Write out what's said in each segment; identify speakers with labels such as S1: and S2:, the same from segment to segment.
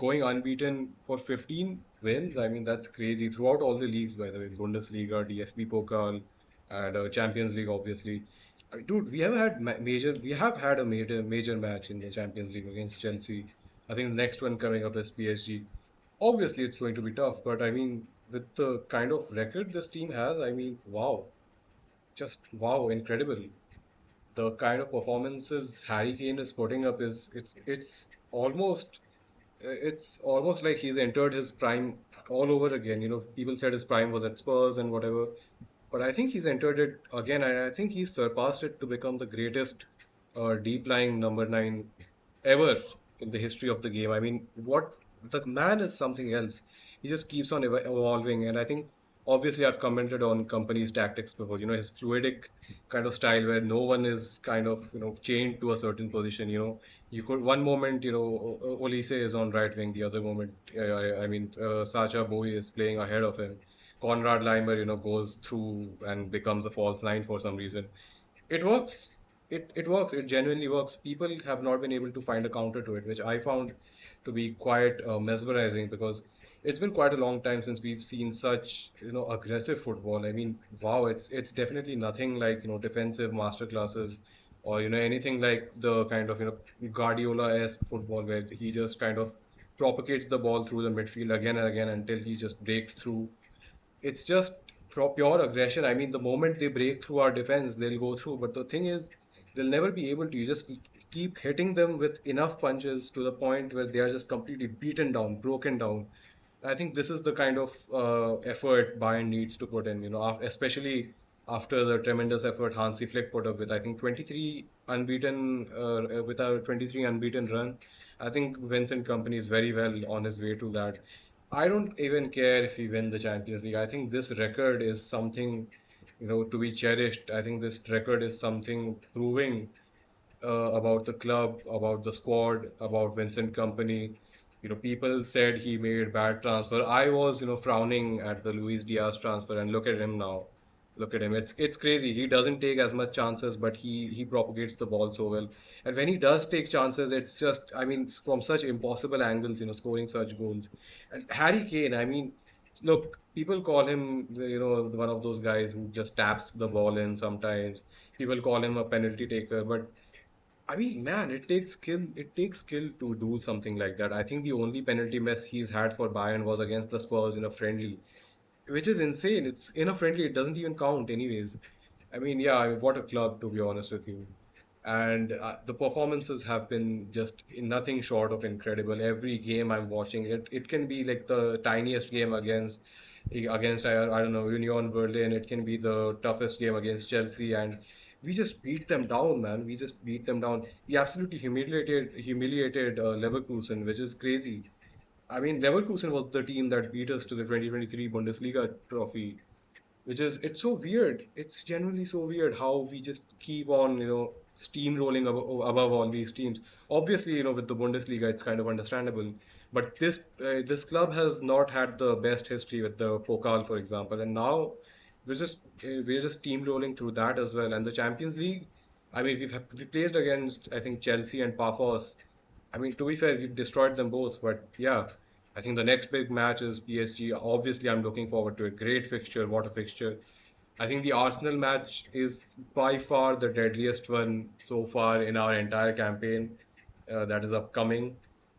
S1: going unbeaten for 15 wins. I mean, that's crazy throughout all the leagues, by the way, Bundesliga, DFB Pokal, and Champions League, obviously. I mean, dude, we have had a major match in the Champions League against Chelsea. I think the next one coming up is PSG. Obviously, it's going to be tough, but I mean, with the kind of record this team has, I mean, wow, just wow, incredible. The kind of performances Harry Kane is putting up is almost it's almost like he's entered his prime all over again. You know, people said his prime was at Spurs and whatever, but I think he's entered it again, and I think he's surpassed it to become the greatest deep lying number nine ever in the history of the game. I mean, what the man is something else. He just keeps on evolving, and I think obviously I've commented on company's tactics before. You know, his fluidic kind of style where no one is kind of chained to a certain position. You know, you could one moment Olise is on right wing, the other moment Sacha Boey is playing ahead of him. Konrad Leimer, goes through and becomes a false nine for some reason. It works. It works. It genuinely works. People have not been able to find a counter to it, which I found to be quite mesmerizing because it's been quite a long time since we've seen such aggressive football. I mean, wow, it's definitely nothing like defensive masterclasses or anything like the kind of Guardiola-esque football where he just kind of propagates the ball through the midfield again and again until he just breaks through. It's just pure aggression. I mean, the moment they break through our defense, they'll go through. But the thing is, they'll never be able to. You just keep hitting them with enough punches to the point where they are just completely beaten down, broken down. I think this is the kind of effort Bayern needs to put in, especially after the tremendous effort Hansi Flick put up with, I think, 23 unbeaten, with a 23 unbeaten run. I think Vincent Kompany is very well on his way to that. I don't even care if we win the Champions League. I think this record is something, to be cherished. I think this record is something proving about the club, about the squad, about Vincent Kompany. People said he made bad transfer. I was, frowning at the Luis Diaz transfer, and look at him now. Look at him. It's crazy. He doesn't take as much chances, but he propagates the ball so well. And when he does take chances, it's just, I mean, from such impossible angles, scoring such goals. And Harry Kane, I mean, look, people call him, one of those guys who just taps the ball in sometimes. People call him a penalty taker, but I mean, man, it takes skill. It takes skill to do something like that. I think the only penalty miss he's had for Bayern was against the Spurs in a friendly, which is insane. It's in a friendly, it doesn't even count, anyways. I mean, yeah, what a club, to be honest with you. And the performances have been just nothing short of incredible. Every game I'm watching, it can be like the tiniest game against I don't know, Union Berlin. It can be the toughest game against Chelsea, and we just beat them down, man. We just beat them down. We absolutely humiliated Leverkusen, which is crazy. I mean, Leverkusen was the team that beat us to the 2023 Bundesliga trophy, which is it's so weird. It's genuinely so weird how we just keep on, steamrolling above all these teams. Obviously, with the Bundesliga, it's kind of understandable. But this club has not had the best history with the Pokal, for example, and now we're just steamrolling through that as well. And the Champions League, I mean, we played against I think Chelsea and Pafos. I mean, to be fair, we've destroyed them both, but yeah, I think the next big match is PSG. Obviously, I'm looking forward to it. Great fixture, what a fixture. I think the Arsenal match is by far the deadliest one so far in our entire campaign that is upcoming.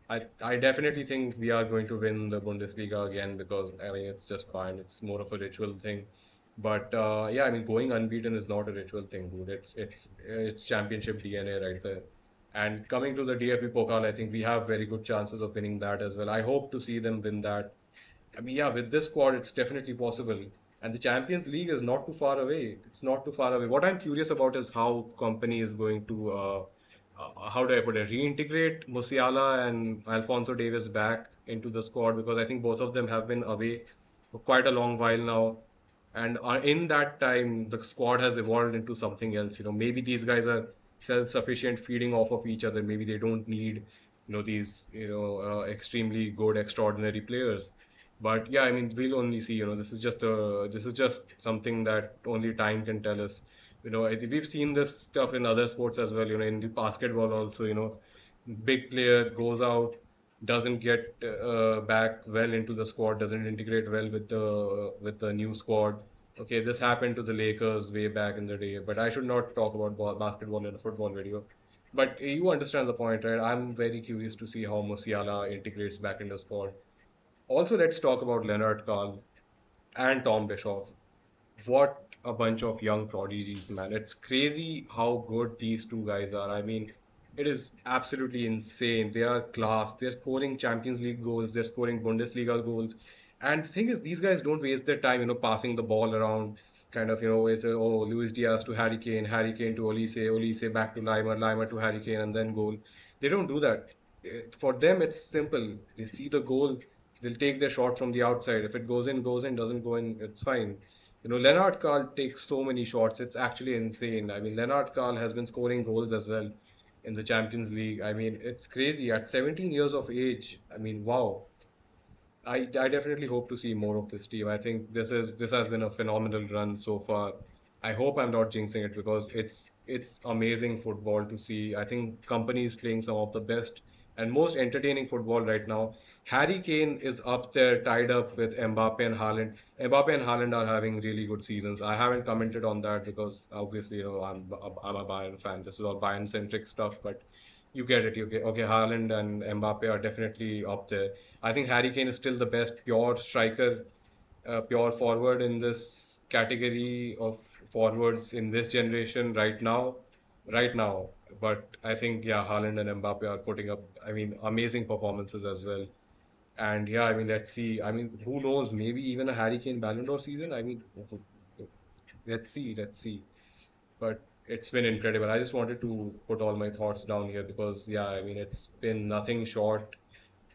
S1: I definitely think we are going to win the Bundesliga again because I mean it's just fine. It's more of a ritual thing. But yeah, I mean going unbeaten is not a ritual thing, dude. It's championship DNA right there. And coming to the DFB Pokal, I think we have very good chances of winning that as well. I hope to see them win that. I mean, yeah, with this squad, it's definitely possible. And the Champions League is not too far away. It's not too far away. What I'm curious about is how company is going to, how do I put it, reintegrate Musiala and Alfonso Davis back into the squad because I think both of them have been away for quite a long while now. And in that time, the squad has evolved into something else. Maybe these guys are self-sufficient, feeding off of each other. Maybe they don't need, these, extremely good, extraordinary players. But yeah, I mean, we'll only see. This is just something that only time can tell us. I think we've seen this stuff in other sports as well. In the basketball also, big player goes out. doesn't get back well into the squad, doesn't integrate well with the new squad. Okay, this happened to the Lakers way back in the day, but I should not talk about basketball in a football video. But you understand the point, right? I'm very curious to see how Musiala integrates back in the squad. Also, let's talk about Leonard Carl and Tom Bischoff. What a bunch of young prodigies, man. It's crazy how good these two guys are. I mean, it is absolutely insane. They are class. They're scoring Champions League goals, they're scoring Bundesliga goals. And the thing is, these guys don't waste their time, passing the ball around, kind of, it's oh, Luis Diaz to Harry Kane to Olise, Olise back to Lima to Harry Kane, and then goal. They don't do that. For them, it's simple. They see the goal, they'll take their shot from the outside. If it goes in, goes in, doesn't go in, it's fine. Leonard Carl takes so many shots. It's actually insane. I mean, Leonard Carl has been scoring goals as well in the Champions League. I mean, it's crazy. At 17 years of age, I mean, wow. I definitely hope to see more of this team. I think this has been a phenomenal run so far. I hope I'm not jinxing it because it's amazing football to see. I think company is playing some of the best and most entertaining football right now. Harry Kane is up there, tied up with Mbappe and Haaland. Mbappe and Haaland are having really good seasons. I haven't commented on that because obviously, I'm a Bayern fan. This is all Bayern centric stuff, but you get it. Okay, Haaland and Mbappe are definitely up there. I think Harry Kane is still the best pure striker, pure forward in this category of forwards in this generation right now. Right now. But I think, yeah, Haaland and Mbappe are putting up, I mean, amazing performances as well. And yeah, I mean, let's see. I mean, who knows? Maybe even a Harry Kane Ballon d'Or season. I mean, let's see. But it's been incredible. I just wanted to put all my thoughts down here because, yeah, I mean, it's been nothing short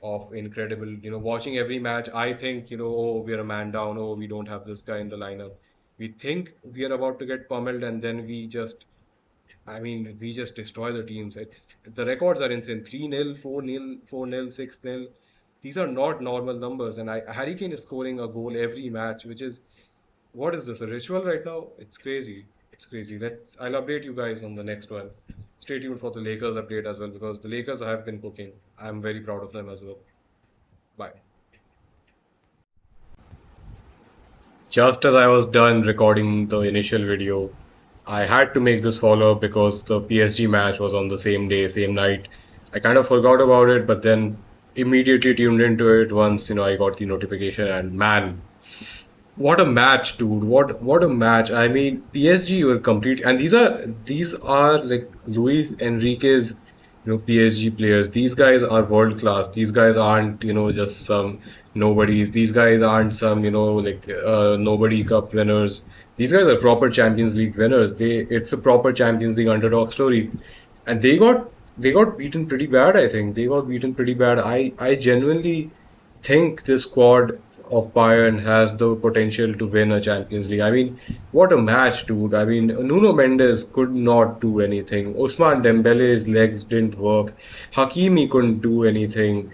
S1: of incredible. Watching every match, I think, oh, we're a man down. Oh, we don't have this guy in the lineup. We think we are about to get pummeled, and then I mean, we just destroy the teams. The records are insane. 3-0, 4-0, 4-0, 6-0. These are not normal numbers. And Harry Kane is scoring a goal every match, which is what is this, a ritual right now? It's crazy. It's crazy. I'll update you guys on the next one. Stay tuned for the Lakers update as well because the Lakers have been cooking. I'm very proud of them as well. Bye. Just as I was done recording the initial video, I had to make this follow up because the PSG match was on the same day, same night. I kind of forgot about it, but then immediately tuned into it once, I got the notification and man, what a match, dude. What a match. I mean, PSG were complete and these are like Luis Enrique's, PSG players. These guys are world class. These guys aren't, just some nobodies. These guys aren't some, like nobody cup winners. These guys are proper Champions League winners. It's a proper Champions League underdog story. And they got beaten pretty bad, I think. They got beaten pretty bad. I genuinely think this squad of Bayern has the potential to win a Champions League. I mean, what a match, dude. I mean, Nuno Mendes could not do anything. Ousmane Dembele's legs didn't work. Hakimi couldn't do anything.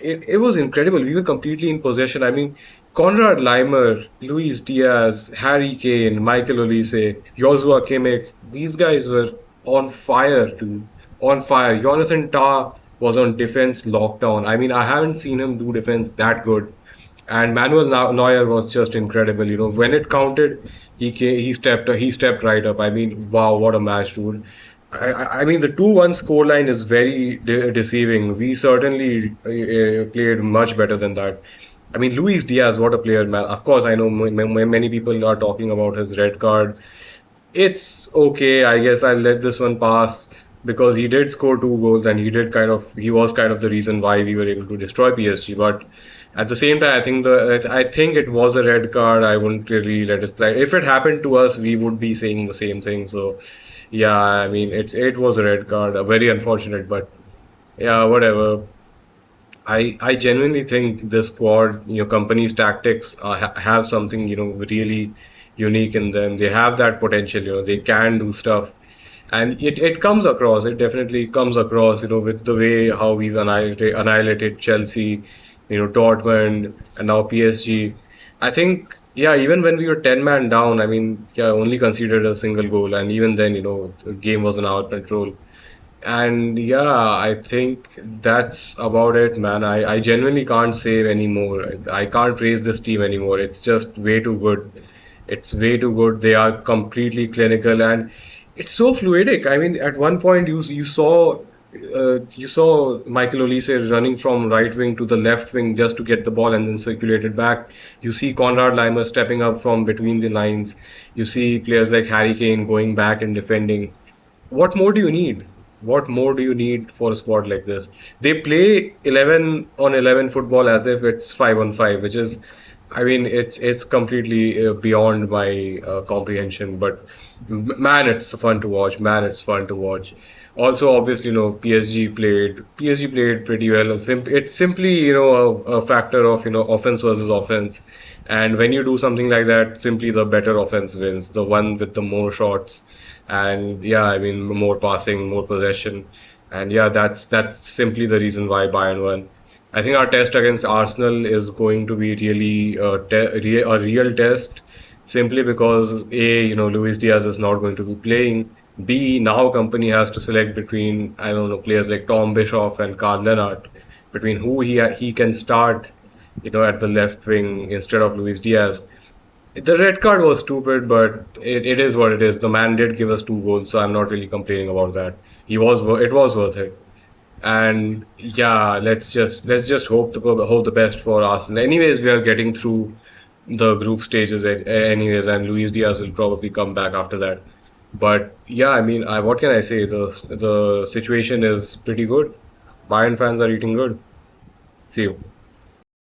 S1: It was incredible. We were completely in possession. I mean, Konrad Laimer, Luis Diaz, Harry Kane, Michael Olise, Joshua Kimmich, these guys were on fire, dude. On fire. Jonathan Tah was on defense lockdown. I mean, I haven't seen him do defense that good. And Manuel Neuer was just incredible. When it counted, he stepped right up. I mean, wow, what a match, dude. I mean, the 2-1 scoreline is very deceiving. We certainly played much better than that. I mean, Luis Diaz, what a player, man. Of course, I know many people are talking about his red card. It's okay. I guess I'll let this one pass because he did score two goals and he was kind of the reason why we were able to destroy PSG. But at the same time, I think it was a red card. I wouldn't really let it slide. If it happened to us, we would be saying the same thing. So yeah, I mean it was a red card, very unfortunate, but yeah, whatever. I genuinely think this squad, company's tactics have something, really unique in them. They have that potential, they can do stuff. And it comes across, it definitely comes across, with the way how we've annihilated Chelsea, Dortmund, and now PSG. I think, yeah, even when we were 10 man down, I mean, yeah, only conceded a single goal. And even then, the game was in our control. And yeah, I think that's about it, man. I genuinely can't say anymore. I can't praise this team anymore. It's just way too good. It's way too good. They are completely clinical and it's so fluidic. I mean, at one point you saw Michael Olise running from right wing to the left wing just to get the ball and then circulate it back. You see Conrad Laimer stepping up from between the lines. You see players like Harry Kane going back and defending. What more do you need? What more do you need for a squad like this? They play 11 on 11 football as if it's 5 on 5, which is, I mean, it's completely beyond my comprehension. But man, it's fun to watch. Man, it's fun to watch. Also, obviously, PSG played pretty well. It's simply, a factor of, offense versus offense. And when you do something like that, simply the better offense wins, the one with the more shots and yeah, I mean more passing, more possession, and yeah, that's simply the reason why Bayern won. I think our test against Arsenal is going to be really a real test, simply because A, Luis Diaz is not going to be playing. B, now company has to select between I don't know players like Tom Bischoff and Karl Lennart, between who he can start, at the left wing instead of Luis Diaz. The red card was stupid, but it is what it is. The man did give us two goals, so I'm not really complaining about that. It was worth it. And yeah, let's just hope the best for Arsenal. Anyways, we are getting through the group stages anyways, and Luis Diaz will probably come back after that. But yeah, I mean, what can I say? The situation is pretty good. Bayern fans are eating good. See you.